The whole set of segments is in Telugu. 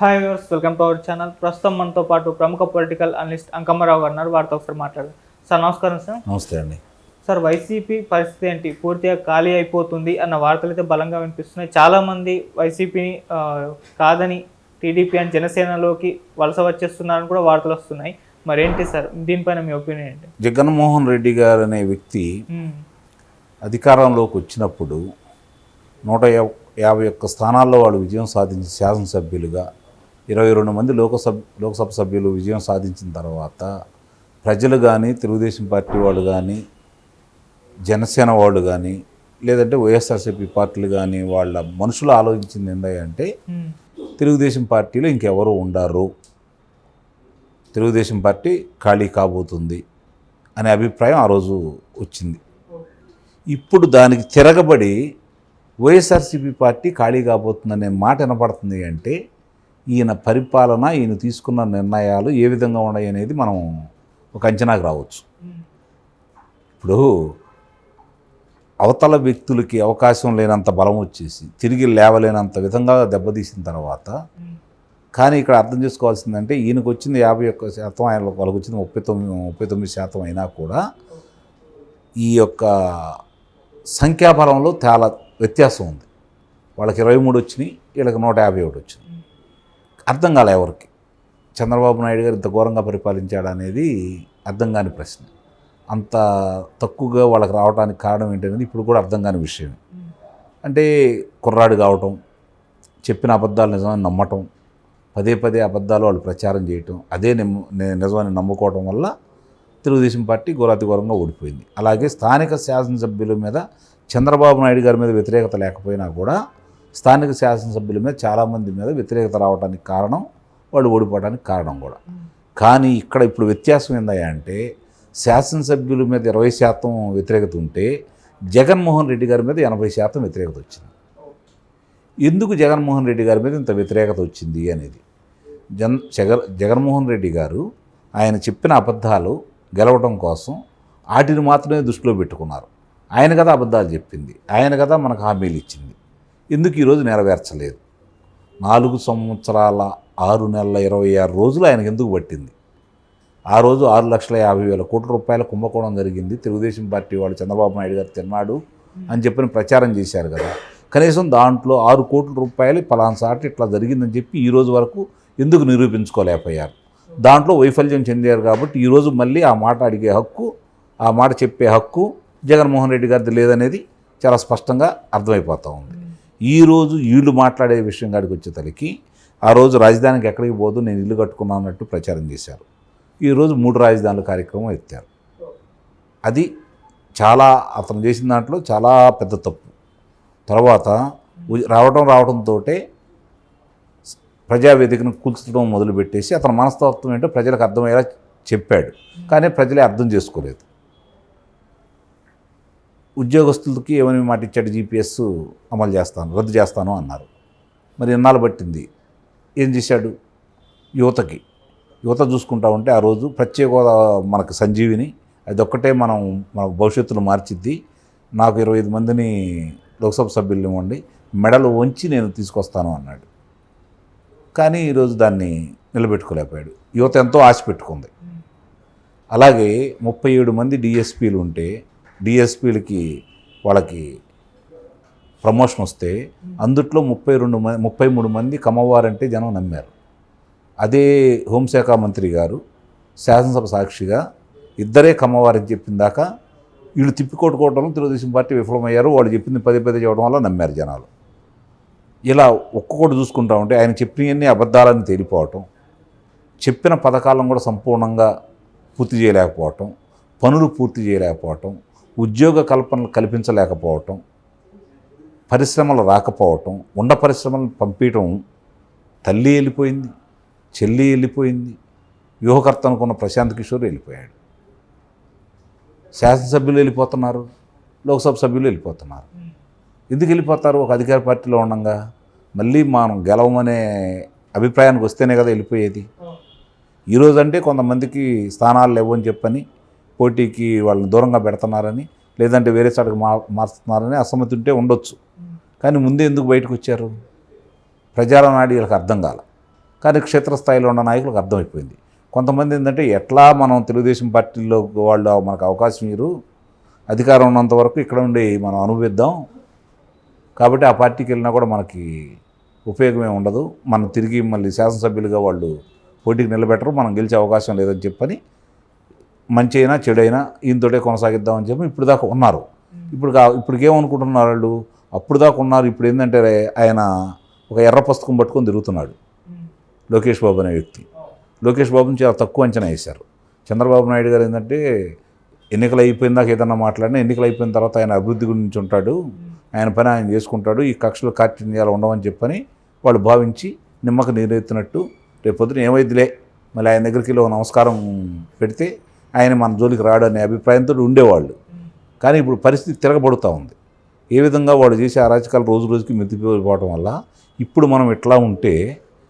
Hi viewers, welcome to our channel. ప్రస్తుతం మనతో పాటు ప్రముఖ పొలిటికల్ అనలిస్ట్ అంకమ్మరావు గారు ఉన్నారు. వారితో ఒకసారి మాట్లాడదాం. సార్ నమస్కారం. సార్ నమస్తే అండి. సార్, వైసీపీ పరిస్థితి ఏంటి? పూర్తిగా ఖాళీ అయిపోతుంది అన్న వార్తలు అయితే బలంగా వినిపిస్తున్నాయి. చాలామంది వైసీపీని కాదని టీడీపీ అని జనసేనలోకి వలస వచ్చేస్తున్నారని కూడా వార్తలు వస్తున్నాయి. మరేంటి సార్, దీనిపైన మీ ఒపీనియన్ ఏంటి? జగన్మోహన్ రెడ్డి గారు అనే వ్యక్తి అధికారంలోకి వచ్చినప్పుడు 151 స్థానాల్లో వాళ్ళు విజయం సాధించి శాసనసభ్యులుగా 22 మంది లోకసభ సభ్యులు విజయం సాధించిన తర్వాత ప్రజలు కానీ, తెలుగుదేశం పార్టీ వాళ్ళు కానీ, జనసేన వాళ్ళు కానీ, లేదంటే వైఎస్ఆర్సీపీ పార్టీలు కానీ వాళ్ళ మనుషులు ఆలోచించింది ఏంటంటే తెలుగుదేశం పార్టీలో ఇంకెవరు ఉండరు, తెలుగుదేశం పార్టీ ఖాళీ కాబోతుంది అనే అభిప్రాయం ఆ రోజు వచ్చింది. ఇప్పుడు దానికి తిరగబడి వైఎస్ఆర్సీపీ పార్టీ ఖాళీ కాబోతుందనే మాట వినపడుతుంది. అంటే ఈయన పరిపాలన, ఈయన తీసుకున్న నిర్ణయాలు ఏ విధంగా ఉన్నాయి అనేది మనం ఒక అంచనాకు రావచ్చు. ఇప్పుడు అవతల వ్యక్తులకి అవకాశం లేనంత బలం వచ్చేసి తిరిగి లేవలేనంత విధంగా దెబ్బతీసిన తర్వాత, కానీ ఇక్కడ అర్థం చేసుకోవాల్సిందంటే ఈయనకు వచ్చింది 51%, ఆయన వాళ్ళకి వచ్చింది 39% అయినా కూడా ఈ యొక్క సంఖ్యాబలంలో చాలా వ్యత్యాసం ఉంది. వాళ్ళకి 23 వచ్చినాయి, వీళ్ళకి 151 వచ్చింది. అర్థం కాలే ఎవరికి చంద్రబాబు నాయుడు గారు ఇంత ఘోరంగా పరిపాలించాడు అనేది అర్థం కాని ప్రశ్న. అంత తక్కువగా వాళ్ళకి రావడానికి కారణం ఏంటనేది ఇప్పుడు కూడా అర్థం కాని విషయం. అంటే కుర్రాడు కావటం, చెప్పిన అబద్ధాలు నిజమని నమ్మటం, పదే పదే అబద్ధాలు వాళ్ళు ప్రచారం చేయటం, అదే నిజమని నమ్ముకోవటం వల్ల తెలుగుదేశం పార్టీ ఘోరంగా ఓడిపోయింది. అలాగే స్థానిక శాసనసభ్యుల మీద చంద్రబాబు నాయుడు గారి మీద వ్యతిరేకత లేకపోయినా కూడా స్థానిక శాసనసభ్యుల మీద చాలామంది మీద వ్యతిరేకత రావడానికి కారణం, వాళ్ళు ఓడిపోవడానికి కారణం కూడా. కానీ ఇక్కడ ఇప్పుడు వ్యత్యాసం ఏందంటే శాసనసభ్యుల మీద 20% వ్యతిరేకత ఉంటే జగన్మోహన్ రెడ్డి గారి మీద 80% వ్యతిరేకత వచ్చింది. ఎందుకు జగన్మోహన్ రెడ్డి గారి మీద ఇంత వ్యతిరేకత వచ్చింది అనేది, జగన్మోహన్ రెడ్డి గారు ఆయన చెప్పిన అబద్ధాలు గెలవడం కోసం వాటిని మాత్రమే దృష్టిలో పెట్టుకున్నారు. ఆయన కదా అబద్ధాలు చెప్పింది, ఆయన కదా మనకు హామీలు ఇచ్చింది, ఎందుకు ఈరోజు నెరవేర్చలేదు? 4 సంవత్సరాల 6 నెలల 26 రోజులు ఆయనకు ఎందుకు పట్టింది? ఆ రోజు 6,50,000 కోట్ల రూపాయల కుంభకోణం జరిగింది, తెలుగుదేశం పార్టీ వాళ్ళు చంద్రబాబు నాయుడు గారు తిన్నాడు అని చెప్పిన ప్రచారం చేశారు కదా. కనీసం దాంట్లో 6 కోట్ల రూపాయలు పలానాసాటి ఇట్లా జరిగిందని చెప్పి ఈ రోజు వరకు ఎందుకు నిరూపించుకోలేకపోయారు? దాంట్లో వైఫల్యం చెందారు. కాబట్టి ఈరోజు మళ్ళీ ఆ మాట అడిగే హక్కు, ఆ మాట చెప్పే హక్కు జగన్మోహన్ రెడ్డి గారిది లేదనేది చాలా స్పష్టంగా అర్థమైపోతూ ఉంది. ఈరోజు వీళ్ళు మాట్లాడే విషయం కాడికి వచ్చేసరికి ఆ రోజు రాజధానికి ఎక్కడికి పోదు, నేను ఇల్లు కట్టుకున్నానట్టు ప్రచారం చేశారు. ఈరోజు 3 రాజధానుల కార్యక్రమం ఎత్తారు. అది చాలా అతను చేసిన దాంట్లో చాలా పెద్ద తప్పు. తర్వాత రావడంతో ప్రజావేదికను కూల్చడం మొదలుపెట్టేసి అతని మనస్తత్వం ఏంటో ప్రజలకు అర్థమయ్యేలా చెప్పాడు. కానీ ప్రజలే అర్థం చేసుకోలేదు. ఉద్యోగస్తులకి ఏమని మాట ఇచ్చాడు? జీపీఎస్ అమలు చేస్తాను, రద్దు చేస్తాను అన్నారు. మరి ఎన్నాళ్ళు పట్టింది? ఏం చేశాడు? యువత చూసుకుంటా ఉంటే ఆ రోజు ప్రత్యేక హోదా మనకు సంజీవిని, అదొక్కటే మన భవిష్యత్తును మార్చిద్ది, నాకు 25 మందిని లోక్సభ సభ్యులు ఇవ్వండి, మెడలు వంచి నేను తీసుకొస్తాను అన్నాడు. కానీ ఈరోజు దాన్ని నిలబెట్టుకోలేకపోయాడు. యువత ఎంతో ఆశ పెట్టుకుంది. అలాగే 37 మంది డిఎస్పీలు ఉంటే డిఎస్పీలకి వాళ్ళకి ప్రమోషన్ వస్తే అందుట్లో 33 మంది కమ్మవారంటే జనం నమ్మారు. అదే హోంశాఖ మంత్రి గారు శాసనసభ సాక్షిగా ఇద్దరే కమ్మవారని చెప్పిన దాకా వీళ్ళు తిప్పికొట్టుకోవడంలో తెలుగుదేశం పార్టీ విఫలమయ్యారు. వాళ్ళు చెప్పింది పదే చెప్పడం వల్ల నమ్మారు జనాలు. ఇలా ఒక్కొక్కటి చూసుకుంటా ఉంటే ఆయన చెప్పినవన్నీ అబద్ధాలని తేలిపోవటం, చెప్పిన పథకాలను కూడా సంపూర్ణంగా పూర్తి చేయలేకపోవటం, పనులు పూర్తి చేయలేకపోవటం, ఉద్యోగ కల్పనలు కల్పించలేకపోవటం, పరిశ్రమలు రాకపోవటం, ఉన్న పరిశ్రమలను పంపించడం, తల్లి వెళ్ళిపోయింది, చెల్లి వెళ్ళిపోయింది, వ్యూహకర్త అనుకున్న ప్రశాంత్ కిషోర్ వెళ్ళిపోయాడు, శాసనసభ్యులు వెళ్ళిపోతున్నారు, లోక్సభ సభ్యులు వెళ్ళిపోతున్నారు. ఎందుకు వెళ్ళిపోతారు? ఒక అధికార పార్టీలో ఉండగా మళ్ళీ మనం గెలవమనే అభిప్రాయానికి వస్తేనే కదా వెళ్ళిపోయేది. ఈరోజు అంటే కొంతమందికి స్థానాలు లేవని చెప్పని పోటీకి వాళ్ళని దూరంగా పెడుతున్నారని, లేదంటే వేరే చోటకి మార్చుతున్నారని అసమ్మతి ఉంటే ఉండొచ్చు. కానీ ముందే ఎందుకు బయటకు వచ్చారు? ప్రజాల నాడి వీళ్ళకి అర్థం కాల. కానీ క్షేత్రస్థాయిలో ఉన్న నాయకులకు అర్థమైపోయింది. కొంతమంది ఏంటంటే ఎట్లా మనం తెలుగుదేశం పార్టీలో వాళ్ళు మనకు అవకాశం ఇవ్వరు, అధికారం ఉన్నంత వరకు ఇక్కడ ఉండి మనం అనుభవిద్దాం, కాబట్టి ఆ పార్టీకి వెళ్ళినా కూడా మనకి ఉపయోగమే ఉండదు, మనం తిరిగి మళ్ళీ శాసనసభ్యులుగా వాళ్ళు పోటీకి నిలబెట్టరు, మనం గెలిచే అవకాశం లేదని చెప్పని మంచి అయినా చెడైనా ఈయనతోటే కొనసాగిద్దామని చెప్పి ఇప్పుడు దాకా ఉన్నారు. ఇప్పటికేమనుకుంటున్నారు వాళ్ళు, అప్పుడు దాకా ఉన్నారు, ఇప్పుడు ఏంటంటే ఆయన ఒక ఎర్ర పుస్తకం పట్టుకొని తిరుగుతున్నాడు లోకేష్ బాబు అనే వ్యక్తి. లోకేష్ బాబుని చాలా తక్కువ అంచనా వేశారు. చంద్రబాబు నాయుడు గారు ఏంటంటే ఎన్నికలు అయిపోయిన దాకా ఏదన్నా మాట్లాడినా ఎన్నికలు అయిపోయిన తర్వాత ఆయన అభివృద్ధి గురించి ఉంటాడు, ఆయన పని ఆయన చేసుకుంటాడు, ఈ కక్షలు కార్చిన్యాలు ఉండవని చెప్పని వాళ్ళు భావించి నిమ్మక నీరెత్తినట్టు రేపొద్దున ఏమైద్దిలే మళ్ళీ ఆయన దగ్గరికి వెళ్ళి ఒక నమస్కారం పెడితే ఆయన మన జోలికి రాడు అనే అభిప్రాయంతో ఉండేవాళ్ళు. కానీ ఇప్పుడు పరిస్థితి తిరగబడుతూ ఉంది. ఏ విధంగా వాడు చేసే అరాచకాలు రోజు రోజుకి మెతిపోవడం వల్ల ఇప్పుడు మనం ఇట్లా ఉంటే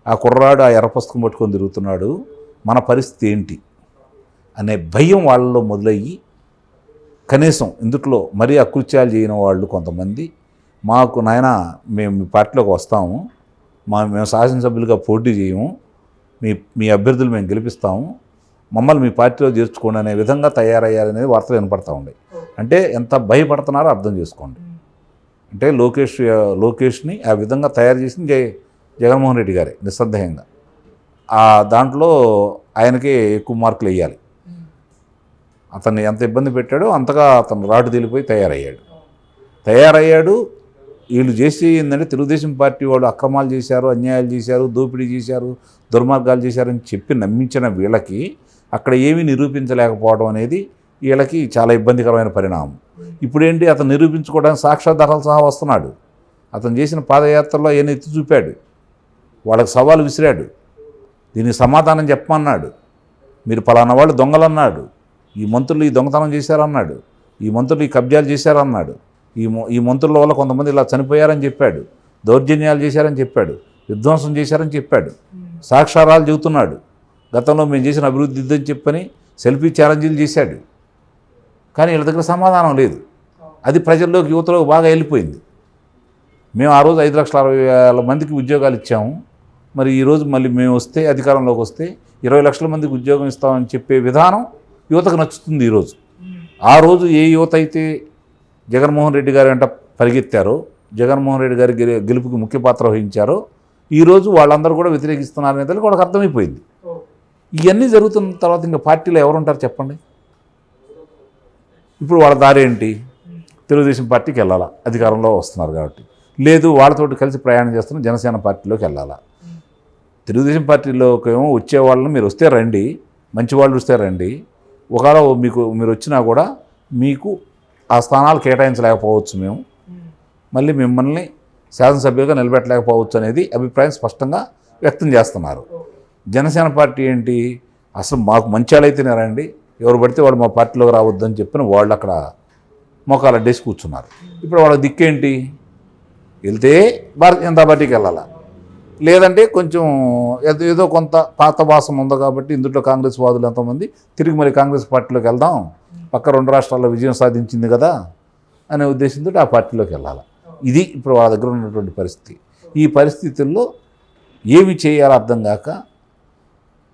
ఆ కుర్రాడు ఆ ఎర్ర పుస్తకం పట్టుకొని తిరుగుతున్నాడు, మన పరిస్థితి ఏంటి అనే భయం వాళ్ళలో మొదలయ్యి కనీసం ఇందుట్లో మరీ అకృత్యాలు చేయని వాళ్ళు కొంతమంది మాకు నాయన మేము మీ పార్టీలోకి వస్తాము, మేము శాసనసభ్యులుగా పోటీ చేయము, మీ అభ్యర్థులు మేము గెలిపిస్తాము, మమ్మల్ని మీ పార్టీలో చేర్చుకోండి అనే విధంగా తయారయ్యారనేది వార్తలు వినపడతా ఉన్నాయి. అంటే ఎంత భయపడుతున్నారో అర్థం చేసుకోండి. అంటే లోకేష్ని ఆ విధంగా తయారు చేసింది జగన్మోహన్ రెడ్డి గారే నిస్సందేహంగా. ఆ దాంట్లో ఆయనకే ఎక్కువ మార్కులు వేయాలి. అతన్ని ఎంత ఇబ్బంది పెట్టాడో అంతగా అతను రాటు తేలిపోయి తయారయ్యాడు. వీళ్ళు చేసి ఏంటంటే తెలుగుదేశం పార్టీ వాళ్ళు అక్రమాలు చేశారు, అన్యాయాలు చేశారు, దోపిడీ చేశారు, దుర్మార్గాలు చేశారని చెప్పి నమ్మించిన వీళ్ళకి అక్కడ ఏమీ నిరూపించలేకపోవడం అనేది వీళ్ళకి చాలా ఇబ్బందికరమైన పరిణామం. ఇప్పుడేంటి, అతను నిరూపించుకోవడానికి సాక్ష్యాధారాలు సహా వస్తున్నాడు. అతను చేసిన పాదయాత్రలో ఏమైనా ఎత్తి చూపాడు, వాళ్ళకి సవాలు విసిరాడు, దీనికి సమాధానం చెప్పమన్నాడు, మీరు పలానా వాళ్ళు దొంగలన్నాడు, ఈ మంత్రులు ఈ దొంగతనం చేశారన్నాడు, ఈ మంత్రులు ఈ కబ్జాలు చేశారన్నాడు, ఈ మంత్రుల వల్ల కొంతమంది ఇలా చనిపోయారని చెప్పాడు, దౌర్జన్యాలు చేశారని చెప్పాడు, విధ్వంసం చేశారని చెప్పాడు, సాక్ష్యాధారాలు చెబుతున్నాడు, గతంలో మేము చేసిన అభివృద్ధి ఇద్దని చెప్పని సెల్ఫీ ఛాలెంజీలు చేశాడు. కానీ వీళ్ళ దగ్గర సమాధానం లేదు. అది ప్రజల్లోకి యువతలోకి బాగా వెళ్ళిపోయింది. మేము ఆ రోజు 5,60,000 మందికి ఉద్యోగాలు ఇచ్చాము, మరి ఈరోజు మళ్ళీ మేము వస్తే అధికారంలోకి వస్తే 20 లక్షల మందికి ఉద్యోగం ఇస్తామని చెప్పే విధానం యువతకు నచ్చుతుంది ఈరోజు. ఆ రోజు ఏ యువత అయితే జగన్మోహన్ రెడ్డి గారి వెంట పరిగెత్తారో, జగన్మోహన్ రెడ్డి గారి గెలుపుకి ముఖ్య పాత్ర వహించారో, ఈరోజు వాళ్ళందరూ కూడా వ్యతిరేకిస్తున్నారనేది వాళ్ళకి అర్థమైపోయింది. ఇవన్నీ జరుగుతున్న తర్వాత ఇంకా పార్టీలో ఎవరుంటారు చెప్పండి? ఇప్పుడు వాళ్ళ దారి ఏంటి? తెలుగుదేశం పార్టీకి వెళ్ళాలా, అధికారంలో వస్తున్నారు కాబట్టి. లేదు, వాళ్ళతోటి కలిసి ప్రయాణం చేస్తున్న జనసేన పార్టీలోకి వెళ్ళాలా. తెలుగుదేశం పార్టీలోకి ఏమో వచ్చే వాళ్ళని మీరు వస్తే రండి, మంచి వాళ్ళు వస్తే రండి, ఒకవేళ మీరు వచ్చినా కూడా మీకు ఆ స్థానాలు కేటాయించలేకపోవచ్చు, మేము మళ్ళీ మిమ్మల్ని శాసనసభ్యులుగా నిలబెట్టలేకపోవచ్చు అనేది అభిప్రాయం స్పష్టంగా వ్యక్తం చేస్తున్నారు. జనసేన పార్టీ ఏంటి, అసలు మాకు మంచి వాళ్ళైతేనే రండి, ఎవరు పడితే వాళ్ళు మా పార్టీలోకి రావద్దని చెప్పిన వాళ్ళు అక్కడ మోకాలు అడ్డేసి కూర్చున్నారు. ఇప్పుడు వాళ్ళ దిక్కేంటి, వెళ్తే భారతీయ జనతా పార్టీకి వెళ్ళాలా, లేదంటే కొంచెం ఏదో కొంత పాత వాసం ఉంది కాబట్టి ఇందులో కాంగ్రెస్ వాదులు ఎంతోమంది తిరిగి మరి కాంగ్రెస్ పార్టీలోకి వెళ్దాం, పక్క 2 రాష్ట్రాల్లో విజయం సాధించింది కదా అనే ఉద్దేశంతో ఆ పార్టీలోకి వెళ్ళాలి. ఇది ఇప్పుడు వాళ్ళ దగ్గర ఉన్నటువంటి పరిస్థితి. ఈ పరిస్థితుల్లో ఏమి చేయాలో అర్థం కాక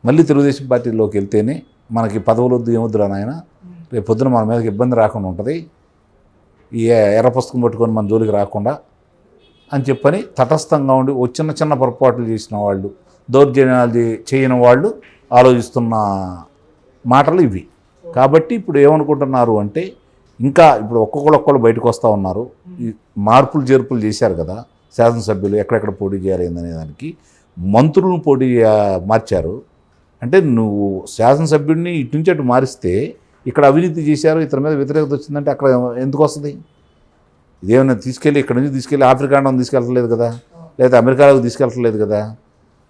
మళ్ళీ తెలుగుదేశం పార్టీలోకి వెళ్తేనే మనకి పదవులు వద్దు ఏమొద్దురా నాయన, రేపు పొద్దున మన మీదకి ఇబ్బంది రాకుండా ఉంటుంది, ఈ ఎర్ర పుస్తకం పట్టుకొని మన జోలికి రాకుండా అని చెప్పని తటస్థంగా ఉండి చిన్న పొరపాట్లు చేసిన వాళ్ళు, దౌర్జన్యాలు చేయని వాళ్ళు ఆలోచిస్తున్న మాటలు ఇవి. కాబట్టి ఇప్పుడు ఏమనుకుంటున్నారు అంటే, ఇంకా ఇప్పుడు ఒక్కొక్కరు బయటకు వస్తూ ఉన్నారు. ఈ మార్పులు చేర్పులు చేశారు కదా శాసనసభ్యులు, ఎక్కడెక్కడ పోటీ చేయాలి అనే దానికి మంత్రులను మార్చారు. అంటే నువ్వు శాసనసభ్యుడిని ఇటు నుంచి అటు మారిస్తే ఇక్కడ అవినీతి చేశారు, ఇతని మీద వ్యతిరేకత వచ్చిందంటే అక్కడ ఎందుకు వస్తుంది? ఇదేమైనా ఇక్కడ నుంచి తీసుకెళ్ళి ఆఫ్రికా ఖండం తీసుకెళ్ళట్లేదు కదా, లేదా అమెరికాలోకి తీసుకెళ్ళట్లేదు కదా,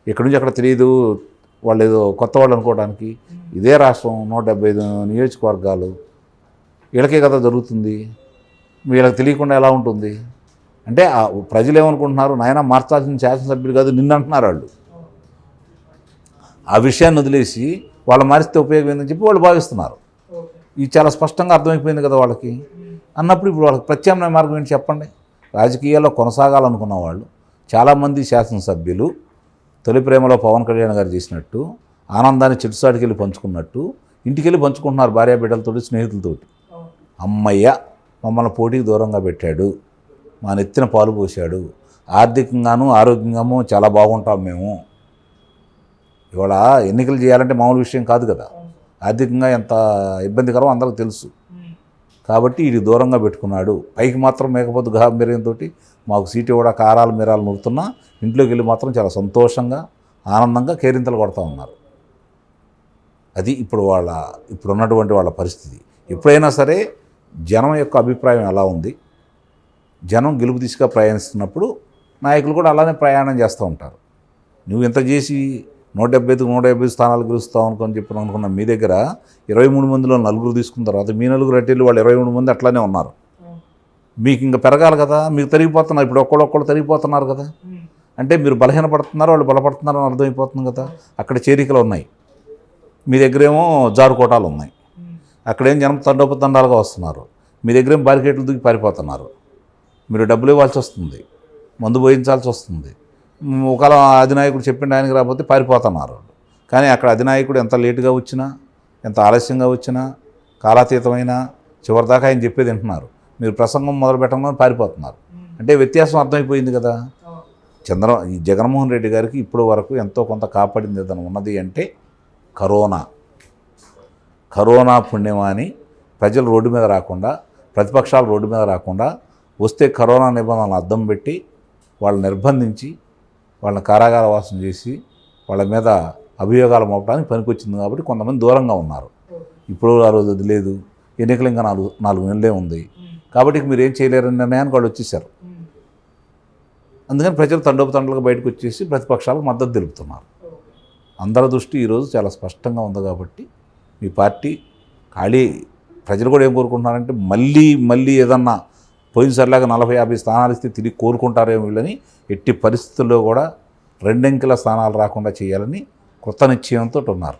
ఇక్కడ నుంచి అక్కడ తెలియదు వాళ్ళు ఏదో కొత్త వాళ్ళు అనుకోవడానికి. ఇదే రాష్ట్రం, 175 నియోజకవర్గాలు, వీళ్ళకే కదా జరుగుతుంది, వీళ్ళకి తెలియకుండా ఎలా ఉంటుంది? అంటే ప్రజలు ఏమనుకుంటున్నారు, నాయన మార్చాల్సిన శాసనసభ్యులు కాదు నిన్ను అంటున్నారు వాళ్ళు. ఆ విషయాన్ని వదిలేసి వాళ్ళు మారిస్తే ఉపయోగం ఏందని చెప్పి వాళ్ళు భావిస్తున్నారు. ఇది చాలా స్పష్టంగా అర్థమైపోయింది కదా వాళ్ళకి. అన్నప్పుడు ఇప్పుడు వాళ్ళకి ప్రత్యామ్నాయ మార్గం ఏంటి చెప్పండి? రాజకీయాల్లో కొనసాగాలనుకున్న వాళ్ళు చాలామంది శాసనసభ్యులు తొలి ప్రేమలో పవన్ కళ్యాణ్ గారు చేసినట్టు ఆనందాన్ని చెట్టుసాటికి వెళ్ళి పంచుకున్నట్టు ఇంటికి వెళ్ళి పంచుకుంటున్నారు భార్య బిడ్డలతోటి స్నేహితులతోటి. అమ్మయ్య మమ్మల్ని పోటీకి దూరంగా పెట్టాడు, మా నెత్తిన పాలు పోసాడు, ఆర్థికంగాను ఆరోగ్యంగాను చాలా బాగుంటాం మేము. ఇవాళ ఎన్నికలు చేయాలంటే మామూలు విషయం కాదు కదా, ఆర్థికంగా ఎంత ఇబ్బందికరం అందరికీ తెలుసు. కాబట్టి ఇది దూరంగా పెట్టుకున్నాడు. పైకి మాత్రం మేకపోతే గాంభీర్యంతో మాకు సీటు కూడా కారాలు మీరాలు నూరుతున్నా ఇంట్లోకి వెళ్ళి మాత్రం చాలా సంతోషంగా ఆనందంగా కేరింతలు కొడతా ఉన్నారు. అది ఇప్పుడు ఉన్నటువంటి వాళ్ళ పరిస్థితి. ఎప్పుడైనా సరే జనం యొక్క అభిప్రాయం ఎలా ఉంది, జనం గెలుపు దిశగా ప్రయాణిస్తున్నప్పుడు నాయకులు కూడా అలానే ప్రయాణం చేస్తూ ఉంటారు. నువ్వు ఇంత చేసి 170 స్థానాలు గెలుస్తావు అనుకున్న మీ దగ్గర 23 మందిలో 4 తీసుకున్న తర్వాత మీ 4 అట్టేళ్ళు వాళ్ళు 23 మంది అట్లానే ఉన్నారు. మీకు ఇంకా పెరగాలి కదా, మీకు తరిగిపోతున్నారు. ఇప్పుడు ఒక్కళ్ళు తరిగిపోతున్నారు కదా, అంటే మీరు బలహీనపడుతున్నారు, వాళ్ళు బలపడుతున్నారు అని అర్థమైపోతుంది కదా. అక్కడ చేరికలు ఉన్నాయి, మీ దగ్గరేమో జారుకోటాలు ఉన్నాయి. అక్కడేం జనం తండోపతండాలుగా వస్తున్నారు, మీ దగ్గరేమో బారికేట్లు దూకి పారిపోతున్నారు. మీరు డబ్బులు ఇవ్వాల్సి వస్తుంది, మందు పోయించాల్సి వస్తుంది. ఒకవేళ అధినాయకుడు చెప్పిండు ఆయనకి రాకపోతే పారిపోతున్నారు. కానీ అక్కడ అధినాయకుడు ఎంత లేటుగా వచ్చినా, ఎంత ఆలస్యంగా వచ్చినా, కాలాతీతమైనా చివరిదాకా ఆయన చెప్పేది వింటున్నారు. మీరు ప్రసంగం మొదలు పెట్టగానే పారిపోతున్నారు. అంటే వ్యత్యాసం అర్థమైపోయింది కదా. ఈ జగన్మోహన్ రెడ్డి గారికి ఇప్పుడు వరకు ఎంతో కొంత కాపాడింది ఏదైనా ఉన్నది అంటే కరోనా పుణ్యమా అని ప్రజలు రోడ్డు మీద రాకుండా, ప్రతిపక్షాలు రోడ్డు మీద రాకుండా, వస్తే కరోనా నిబంధనలు అద్దం పెట్టి వాళ్ళని నిర్బంధించి వాళ్ళని కారాగార వాసం చేసి వాళ్ళ మీద అభియోగాలు మోపడానికి పనికొచ్చింది. కాబట్టి కొంతమంది దూరంగా ఉన్నారు. ఇప్పుడు ఆ రోజు అది లేదు, ఎన్నికలు ఇంకా 4 నెలలే ఉంది. కాబట్టి మీరు ఏం చేయలేరని నిర్ణయానికి వాళ్ళు వచ్చేసారు. అందుకని ప్రజలు తండోపతండలుగా బయటకు వచ్చేసి ప్రతిపక్షాలకు మద్దతు తెలుపుతున్నారు. అందరి దృష్టి ఈరోజు చాలా స్పష్టంగా ఉంది. కాబట్టి మీ పార్టీ ఖాళీ. ప్రజలు కూడా ఏం కోరుకుంటున్నారంటే మళ్ళీ ఏదన్నా పోయినసారిలాగా 40-50 స్థానాలు ఇస్తే తిరిగి కోరుకుంటారేమో వీళ్ళని. ఎట్టి పరిస్థితుల్లో కూడా 2 అంకెల స్థానాలు రాకుండా చేయాలని కృత నిశ్చయంతో ఉన్నారు.